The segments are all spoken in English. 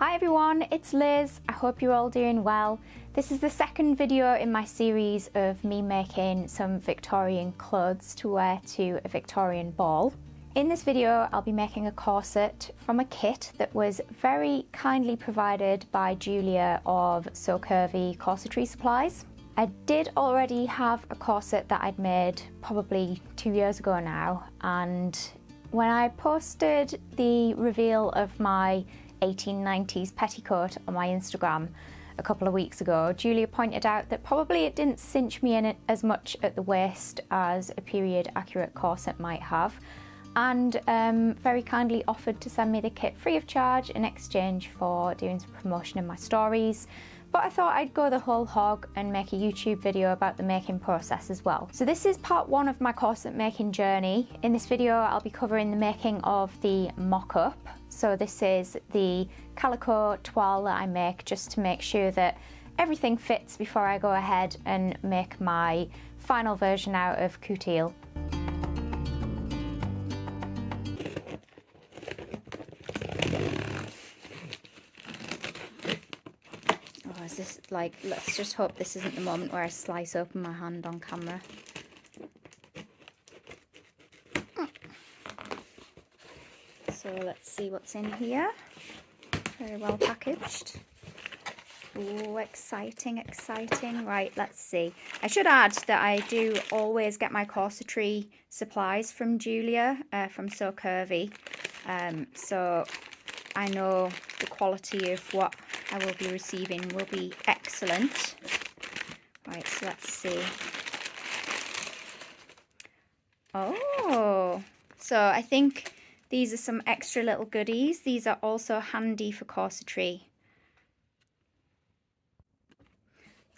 Hi everyone, it's Liz. I hope you're all doing well. This is the second video in my series of me making some Victorian clothes to wear to a Victorian ball. In this video, I'll be making a corset from a kit that was very kindly provided by Julia of So Curvy Corsetry Supplies. I did already have a corset that I'd made probably 2 years ago now, and when I posted the reveal of my 1890s petticoat on my Instagram a couple of weeks ago, Julia pointed out that probably it didn't cinch me in as much at the waist as a period accurate corset might have, and very kindly offered to send me the kit free of charge in exchange for doing some promotion in my stories. But I thought I'd go the whole hog and make a YouTube video about the making process as well. So this is part one of my corset making journey. In this video, I'll be covering the making of the mock-up. So this is the calico toile that I make just to make sure that everything fits before I go ahead and make my final version out of coutil. Is this like, let's just hope this isn't the moment where I slice open my hand on camera. So let's see what's in here. Very well packaged. Oh, exciting, exciting. Right, let's see. I should add that I do always get my corsetry supplies from Julia, from So Curvy. So I know the quality of what I will be receiving will be excellent. Right, so let's see. Oh, so I think these are some extra little goodies. These are also handy for corsetry.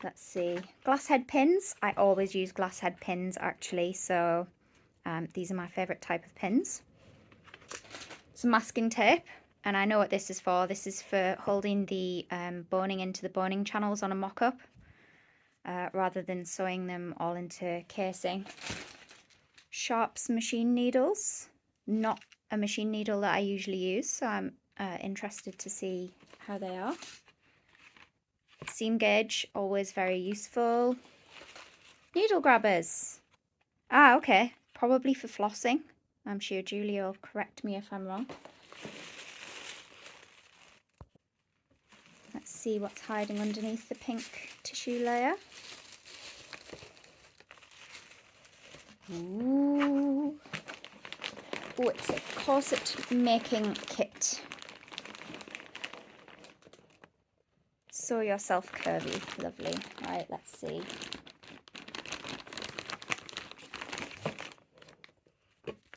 Let's see. Glass head pins. I always use glass head pins actually, so these are my favourite type of pins. Some masking tape. And I know what this is for. This is for holding the boning into the boning channels on a mock-up, rather than sewing them all into casing. Sharps machine needles. Not a machine needle that I usually use, so I'm interested to see how they are. Seam gauge, always very useful. Needle grabbers. Ah, okay. Probably for flossing. I'm sure Julia will correct me if I'm wrong. Let's see what's hiding underneath the pink tissue layer. Ooh. Oh, it's a corset making kit. Sew yourself curvy. Lovely. Right, let's see.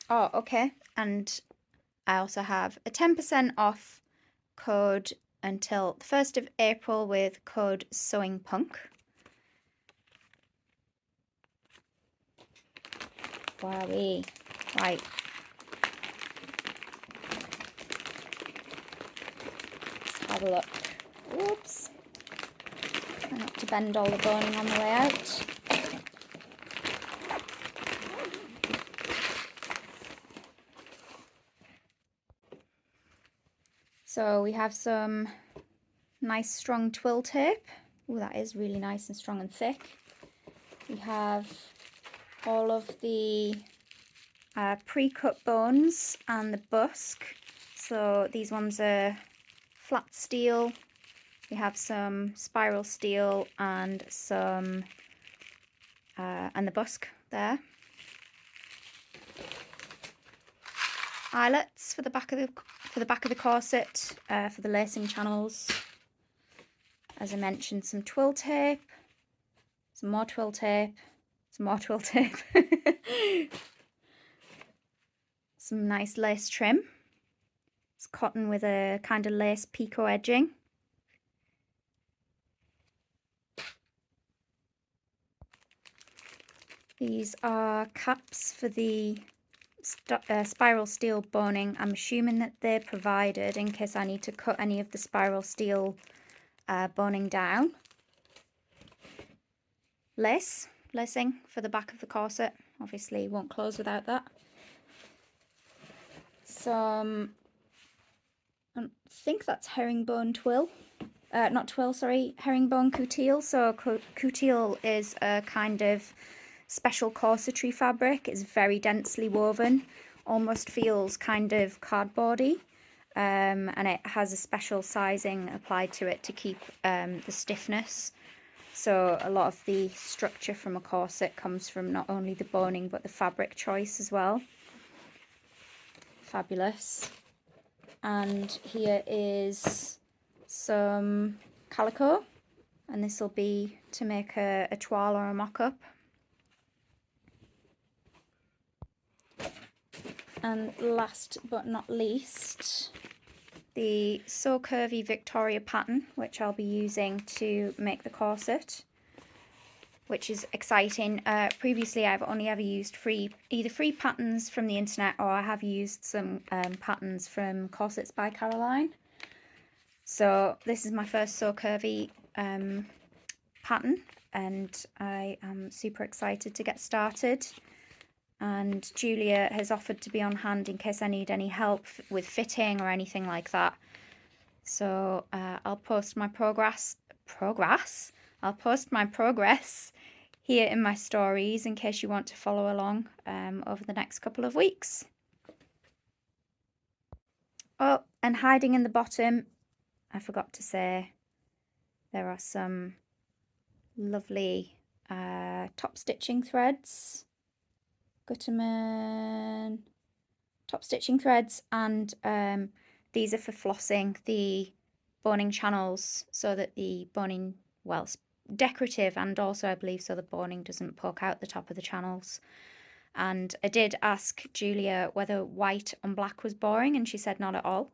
Oh, okay. And I also have a 10% off code until the 1st of April with code SEWINGPUNK. Wowee. Right. Let's have a look. Oops. Try not to bend all the boning on the way out. So we have some nice strong twill tape. Oh, that is really nice and strong and thick. We have all of the pre-cut bones and the busk. So these ones are flat steel. We have some spiral steel and some and the busk there. Eyelets for the back of the corset, for the lacing channels. As I mentioned, some twill tape, some more twill tape, some more twill tape. Some nice lace trim. It's cotton with a kind of lace picot edging. These are caps for the spiral steel boning. I'm assuming that they're provided in case I need to cut any of the spiral steel boning down. Lacing for the back of the corset. Obviously won't close without that. Some think that's herringbone twill. Not twill, sorry, herringbone coutil. So coutil is a kind of special corsetry fabric. It's very densely woven, almost feels kind of cardboardy, and it has a special sizing applied to it to keep the stiffness. So a lot of the structure from a corset comes from not only the boning but the fabric choice as well. Fabulous. And here is some calico, and this will be to make a toile or a mock-up. And last but not least, the So Curvy Victoria pattern, which I'll be using to make the corset, which is exciting. Previously I've only ever used either free patterns from the internet, or I have used some patterns from Corsets by Caroline. So this is my first So Curvy pattern, and I am super excited to get started. And Julia has offered to be on hand in case I need any help with fitting or anything like that. So I'll post my progress. I'll post my progress here in my stories in case you want to follow along over the next couple of weeks. Oh, and hiding in the bottom, I forgot to say, there are some lovely top stitching threads. Gutermann top stitching threads, and these are for flossing the boning channels so that the boning, well, it's decorative, and also I believe so the boning doesn't poke out the top of the channels. And I did ask Julia whether white on black was boring, and she said not at all.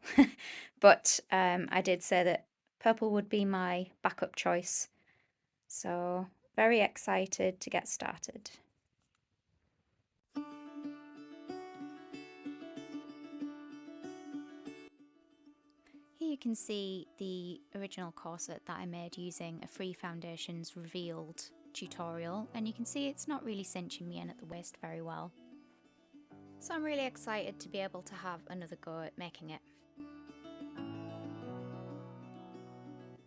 But I did say that purple would be my backup choice. So very excited to get started. Here you can see the original corset that I made using a Free Foundations Revealed tutorial, and you can see it's not really cinching me in at the waist very well. So I'm really excited to be able to have another go at making it.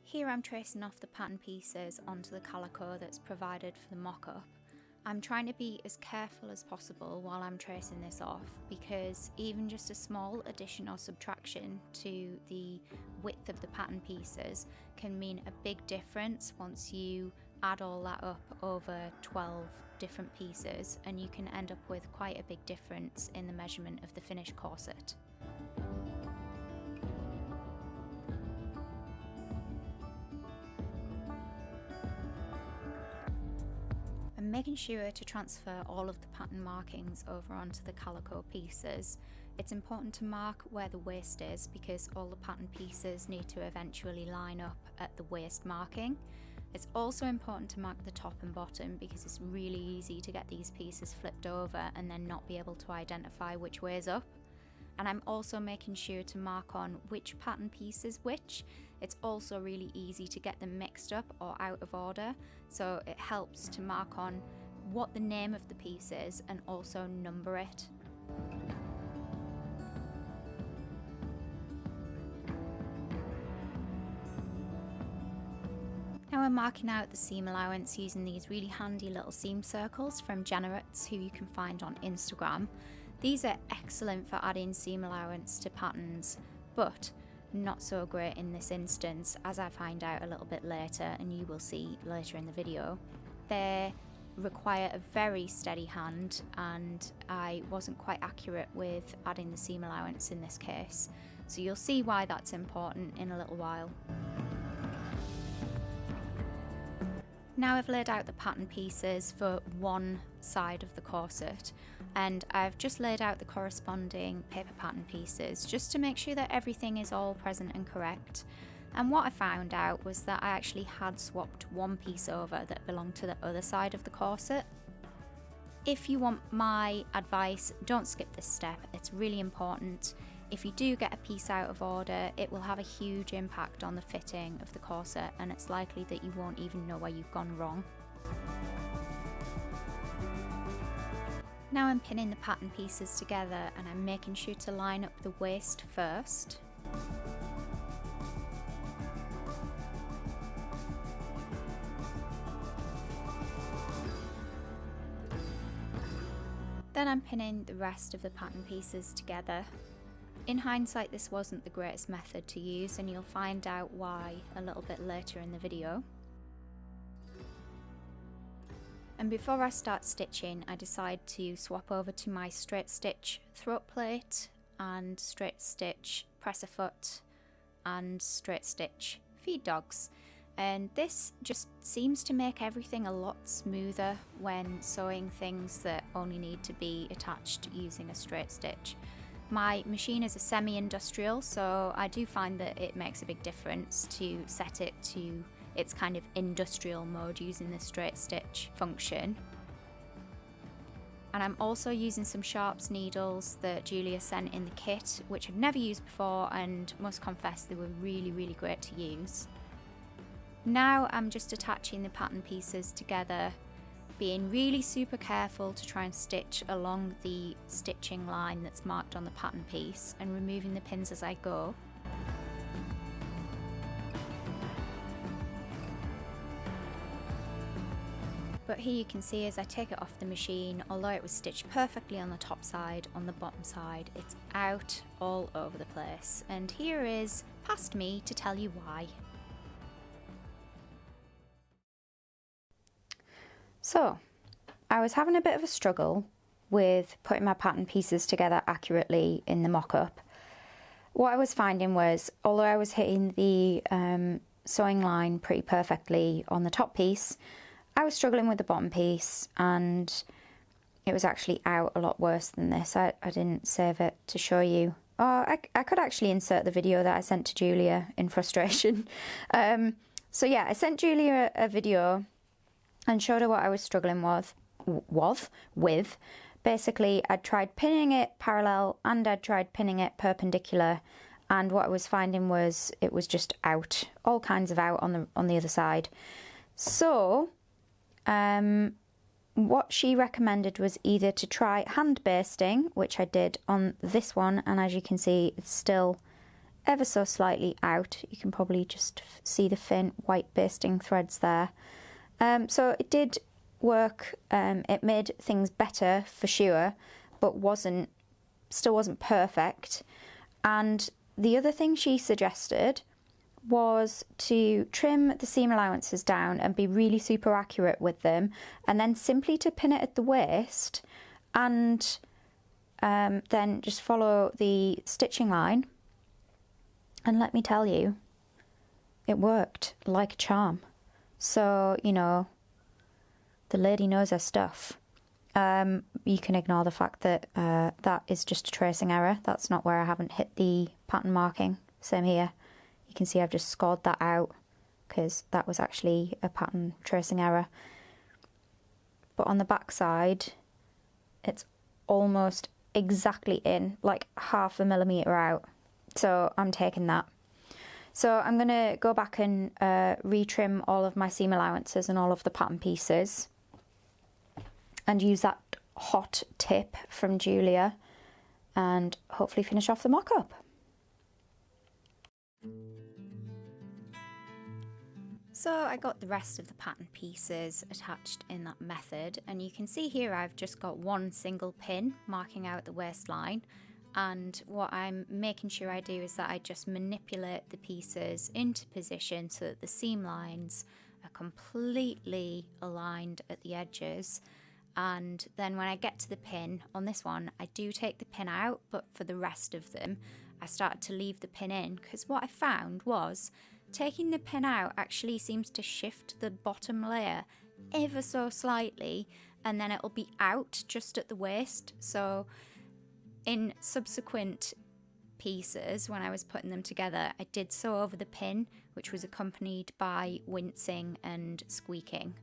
Here I'm tracing off the pattern pieces onto the calico that's provided for the mock-up. I'm trying to be as careful as possible while I'm tracing this off, because even just a small addition or subtraction to the width of the pattern pieces can mean a big difference once you add all that up over 12 different pieces, and you can end up with quite a big difference in the measurement of the finished corset. I'm making sure to transfer all of the pattern markings over onto the calico pieces. It's important to mark where the waist is, because all the pattern pieces need to eventually line up at the waist marking. It's also important to mark the top and bottom, because it's really easy to get these pieces flipped over and then not be able to identify which way is up. And I'm also making sure to mark on which pattern piece is which. It's also really easy to get them mixed up or out of order, so it helps to mark on what the name of the piece is and also number it. Now I'm marking out the seam allowance using these really handy little seam circles from Generates, who you can find on Instagram. These are excellent for adding seam allowance to patterns, but not so great in this instance, as I find out a little bit later, and you will see later in the video. They require a very steady hand, and I wasn't quite accurate with adding the seam allowance in this case, so you'll see why that's important in a little while. Now I've laid out the pattern pieces for one side of the corset, and I've just laid out the corresponding paper pattern pieces just to make sure that everything is all present and correct. And what I found out was that I actually had swapped one piece over that belonged to the other side of the corset. If you want my advice, don't skip this step, it's really important. If you do get a piece out of order, it will have a huge impact on the fitting of the corset, and it's likely that you won't even know where you've gone wrong. Now I'm pinning the pattern pieces together, and I'm making sure to line up the waist first. Then I'm pinning the rest of the pattern pieces together. In hindsight, this wasn't the greatest method to use, and you'll find out why a little bit later in the video. And before I start stitching, I decide to swap over to my straight stitch throat plate and straight stitch presser foot and straight stitch feed dogs. And this just seems to make everything a lot smoother when sewing things that only need to be attached using a straight stitch. My machine is a semi-industrial, so I do find that it makes a big difference to set it to its kind of industrial mode using the straight stitch function. And I'm also using some sharps needles that Julia sent in the kit, which I've never used before and must confess they were really great to use. Now I'm just attaching the pattern pieces together, being really super careful to try and stitch along the stitching line that's marked on the pattern piece and removing the pins as I go. But here you can see as I take it off the machine, although it was stitched perfectly on the top side, on the bottom side, it's out all over the place. And here is past me to tell you why. So, I was having a bit of a struggle with putting my pattern pieces together accurately in the mock-up. What I was finding was, although I was hitting the sewing line pretty perfectly on the top piece, I was struggling with the bottom piece, and it was actually out a lot worse than this. I didn't save it to show you. Oh, I could actually insert the video that I sent to Julia in frustration. So yeah, I sent Julia a video and showed her what I was struggling with. Basically, I'd tried pinning it parallel and I'd tried pinning it perpendicular, and what I was finding was it was just out, all kinds of out on the other side. So what she recommended was either to try hand basting, which I did on this one, and as you can see, it's still ever so slightly out. You can probably just see the faint white basting threads there. So it did work. It made things better for sure, but still wasn't perfect. And the other thing she suggested was to trim the seam allowances down and be really super accurate with them, and then simply to pin it at the waist, and then just follow the stitching line. And let me tell you, it worked like a charm. So, you know, the lady knows her stuff. You can ignore the fact that that is just a tracing error. That's not where I haven't hit the pattern marking. Same here. You can see I've just scored that out because that was actually a pattern tracing error. But on the back side, it's almost exactly in, like half a millimetre out. So I'm taking that. So I'm going to go back and retrim all of my seam allowances and all of the pattern pieces, and use that hot tip from Julia, and hopefully finish off the mock-up. So I got the rest of the pattern pieces attached in that method, and you can see here I've just got one single pin marking out the waistline, and what I'm making sure I do is that I just manipulate the pieces into position so that the seam lines are completely aligned at the edges. And then when I get to the pin on this one, I do take the pin out, but for the rest of them I started to leave the pin in, because what I found was taking the pin out actually seems to shift the bottom layer ever so slightly, and then it'll be out just at the waist. So in subsequent pieces, when I was putting them together, I did sew over the pin, which was accompanied by wincing and squeaking.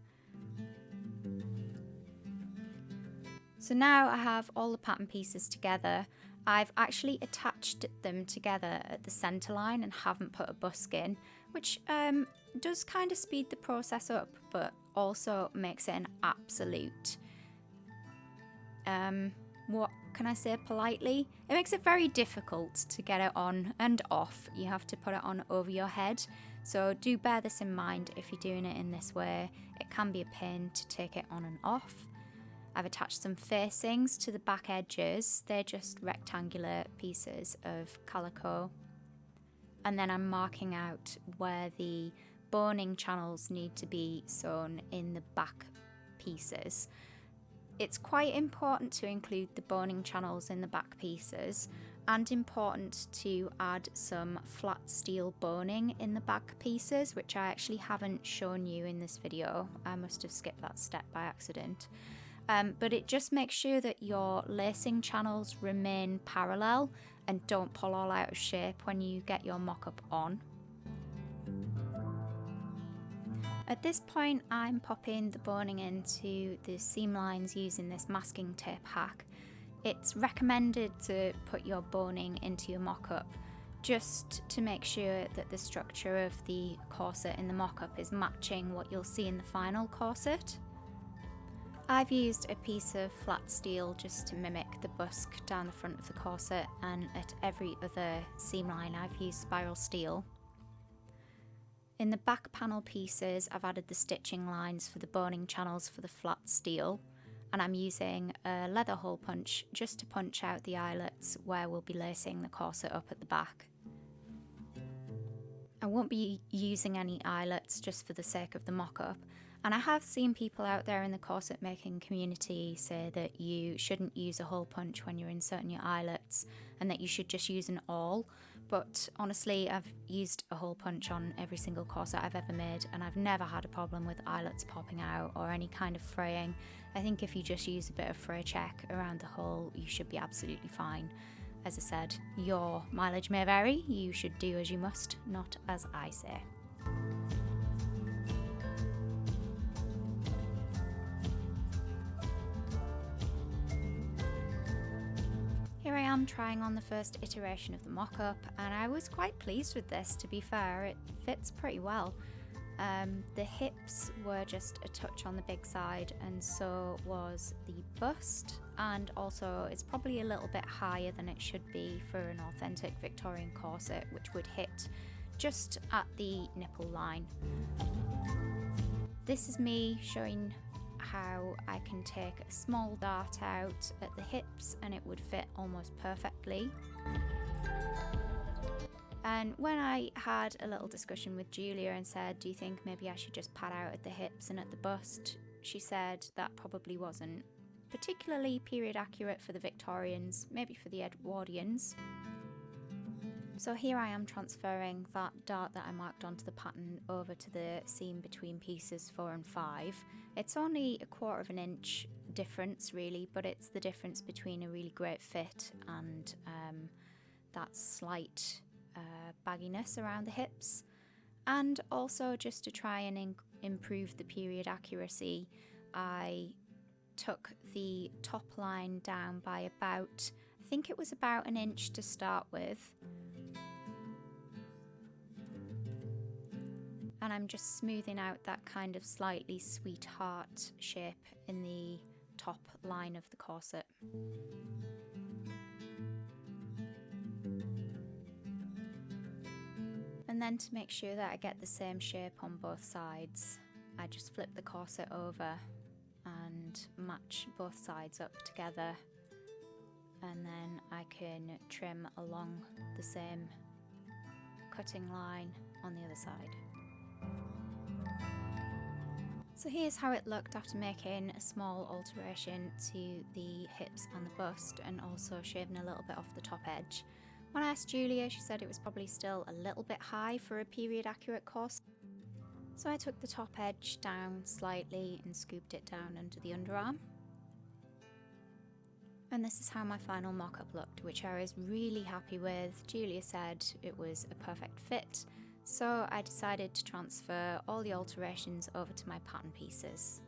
So now I have all the pattern pieces together. I've actually attached them together at the centre line and haven't put a busk in, which does kind of speed the process up, but also makes it an absolute, what can I say politely? It makes it very difficult to get it on and off. You have to put it on over your head. So do bear this in mind if you're doing it in this way. It can be a pain to take it on and off. I've attached some facings to the back edges. They're just rectangular pieces of calico. And then I'm marking out where the boning channels need to be sewn in the back pieces. It's quite important to include the boning channels in the back pieces, and important to add some flat steel boning in the back pieces, which I actually haven't shown you in this video. I must have skipped that step by accident. But it just makes sure that your lacing channels remain parallel and don't pull all out of shape when you get your mock-up on. At this point, I'm popping the boning into the seam lines using this masking tape hack. It's recommended to put your boning into your mock-up just to make sure that the structure of the corset in the mock-up is matching what you'll see in the final corset. I've used a piece of flat steel just to mimic the busk down the front of the corset, and at every other seam line I've used spiral steel. In the back panel pieces, I've added the stitching lines for the boning channels for the flat steel, and I'm using a leather hole punch just to punch out the eyelets where we'll be lacing the corset up at the back. I won't be using any eyelets just for the sake of the mock-up, and I have seen people out there in the corset making community say that you shouldn't use a hole punch when you're inserting your eyelets and that you should just use an awl, but honestly I've used a hole punch on every single corset I've ever made and I've never had a problem with eyelets popping out or any kind of fraying. I think if you just use a bit of fray check around the hole, you should be absolutely fine. As I said, your mileage may vary, you should do as you must, not as I say. Here I am trying on the first iteration of the mock-up, and I was quite pleased with this, to be fair. It fits pretty well. The hips were just a touch on the big side, and so was the bust, and also it's probably a little bit higher than it should be for an authentic Victorian corset, which would hit just at the nipple line. This is me showing how I can take a small dart out at the hips and it would fit almost perfectly. And when I had a little discussion with Julia and said, do you think maybe I should just pad out at the hips and at the bust, she said that probably wasn't particularly period accurate for the Victorians, maybe for the Edwardians. So here I am transferring that dart that I marked onto the pattern over to the seam between pieces 4 and 5. It's only 1/4 inch difference really, but it's the difference between a really great fit and that slight bagginess around the hips. And also just to try and improve the period accuracy, I took the top line down by about, I think it was about 1 inch to start with. And I'm just smoothing out that kind of slightly sweetheart shape in the top line of the corset. And then to make sure that I get the same shape on both sides, I just flip the corset over and match both sides up together, and then I can trim along the same cutting line on the other side. So here's how it looked after making a small alteration to the hips and the bust, and also shaving a little bit off the top edge. When I asked Julia, she said it was probably still a little bit high for a period accurate corset. So I took the top edge down slightly and scooped it down under the underarm. And this is how my final mock-up looked, which I was really happy with. Julia said it was a perfect fit, so I decided to transfer all the alterations over to my pattern pieces.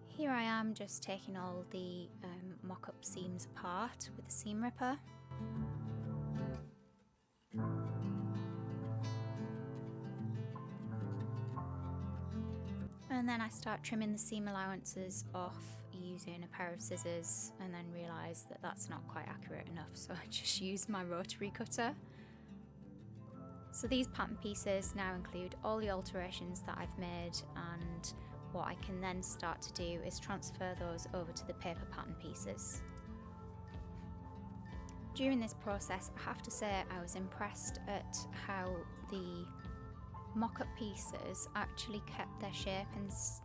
Here I am just taking all the mock-up seams apart with the seam ripper. And then I start trimming the seam allowances off using a pair of scissors, and then realise that that's not quite accurate enough, so I just used my rotary cutter. So these pattern pieces now include all the alterations that I've made, and what I can then start to do is transfer those over to the paper pattern pieces. During this process, I have to say I was impressed at how the mock-up pieces actually kept their shape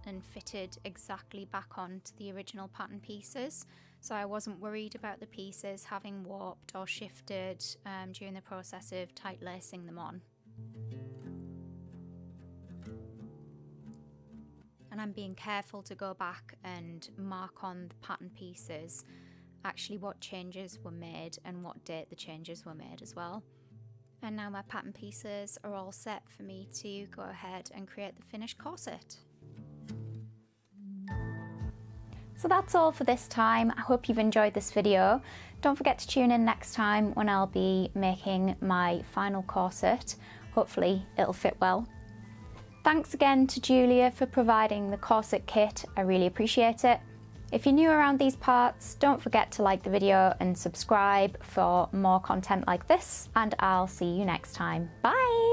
and fitted exactly back onto the original pattern pieces. So I wasn't worried about the pieces having warped or shifted during the process of tight lacing them on. And I'm being careful to go back and mark on the pattern pieces actually what changes were made and what date the changes were made as well. And now my pattern pieces are all set for me to go ahead and create the finished corset. So that's all for this time. I hope you've enjoyed this video. Don't forget to tune in next time when I'll be making my final corset. Hopefully it'll fit well. Thanks again to Julia for providing the corset kit. I really appreciate it. If you're new around these parts, don't forget to like the video and subscribe for more content like this, and I'll see you next time. Bye!